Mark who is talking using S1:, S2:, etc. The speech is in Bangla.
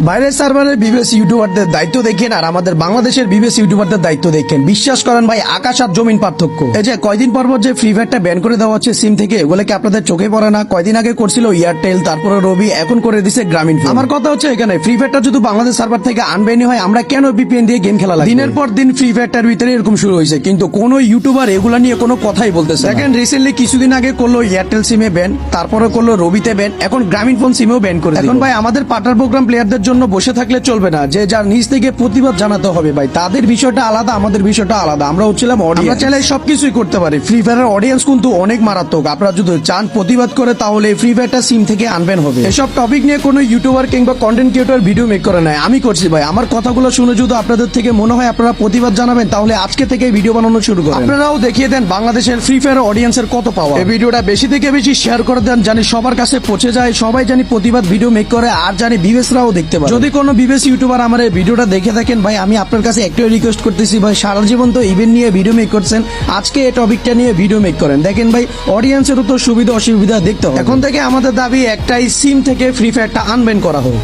S1: বাইরের সার্ভারের বিবিএস ইউটিউবারদের দায়িত্ব দেখেন আর আমাদের বাংলাদেশের বিবিএস ইউটিউবারদের দায়িত্ব দেখেন, বিশ্বাস করেন ভাই, আকাশ আর জমিন পার্থক্য। এই যে কয়দিন পর যে ফ্রি ফায়ারটা ব্যান করে দেওয়া হচ্ছে সিম থেকে, এগুলো কি আপনাদের চোখে পড়ে না? কয়দিন আগে করছিল এয়ারটেল, তারপরে রবি, এখন করে দিছে গ্রামীণ ফোন। আমার কথা হচ্ছে এখানে ফ্রি ফায়ারটা যদি বাংলাদেশ সার্ভার থেকে আনবেনি হয়, আমরা কেন ভিপিএন দিয়ে গেম খেলা লাগবে? দিনের পর দিন ফ্রি ফায়ারটার ভিতরে এরকম শুরু হয়েছে, কিন্তু কোন ইউটিউবার এগুলা নিয়ে কোনো কথাই বলতেছে। দেখেন রিসেন্টলি কিছুদিন আগে করলো এয়ারটেল সিমে ব্যান, তারপরে করলো রবিতে ব্যান, এখন গ্রামীণ ফোন সিমেও ব্যান করে। এখন ভাই আমাদের পার্টনার প্রোগ্রাম প্লেয়ারদের জন্য বসে থাকলে চলবে না, যে যার নিজ থেকে প্রতিবাদ জানাতে হবে। ভাই তাদের বিষয়টা আলাদা, আমাদের বিষয়টা আলাদা। আমরা হচ্ছিলাম অডিয়েন্স, আমরা চাইলে সবকিছুই করতে পারি। ফ্রি ফায়ারের অডিয়েন্স কিন্তু অনেক মারাত্মক। আপনারা যদি চান প্রতিবাদ করে, তাহলে ফ্রি ফায়ারটা সিম থেকে আনবেন হবে। এসব টপিক নিয়ে কোনো ইউটিউবার কিংবা কন্টেন্ট ক্রিয়েটর ভিডিও মেক করে নাই, আমি করছি ভাই। আমার কথাগুলো শুনে যদি আপনাদের থেকে মনে হয় আপনারা প্রতিবাদ জানাবেন, তাহলে আজকে থেকে ভিডিও বানানো শুরু করেন। আপনারাও দেখিয়ে দেন বাংলাদেশের ফ্রি ফায়ার অডিয়েন্সের কত পাওয়ার। এই ভিডিওটা বেশি থেকে বেশি শেয়ার করে দেন, জানি সবার কাছে পৌঁছে যায়, সবাই জানি প্রতিবাদ ভিডিও মেক করে, আর জানি বিবেশরাও দেখতে পারে। যদি কোনো বিবেশ ইউটিউবার আমার এই ভিডিওটা দেখে থাকেন ভাই, আমি আপনার কাছে একটাই রিকোয়েস্ট করতেছি ভাই, সারা জীবন তো ইভেন্ট নিয়ে ভিডিও মেক করছেন, আজকে এই টপিকটা নিয়ে ভিডিও মেক করেন। দেখেন ভাই, অডিয়েন্সেরও তো সুবিধা অসুবিধা দেখতে হবে। এখন থেকে আমাদের দাবি একটাই, সিম থেকে ফ্রি ফায়ারটা আনবেন করা হোক।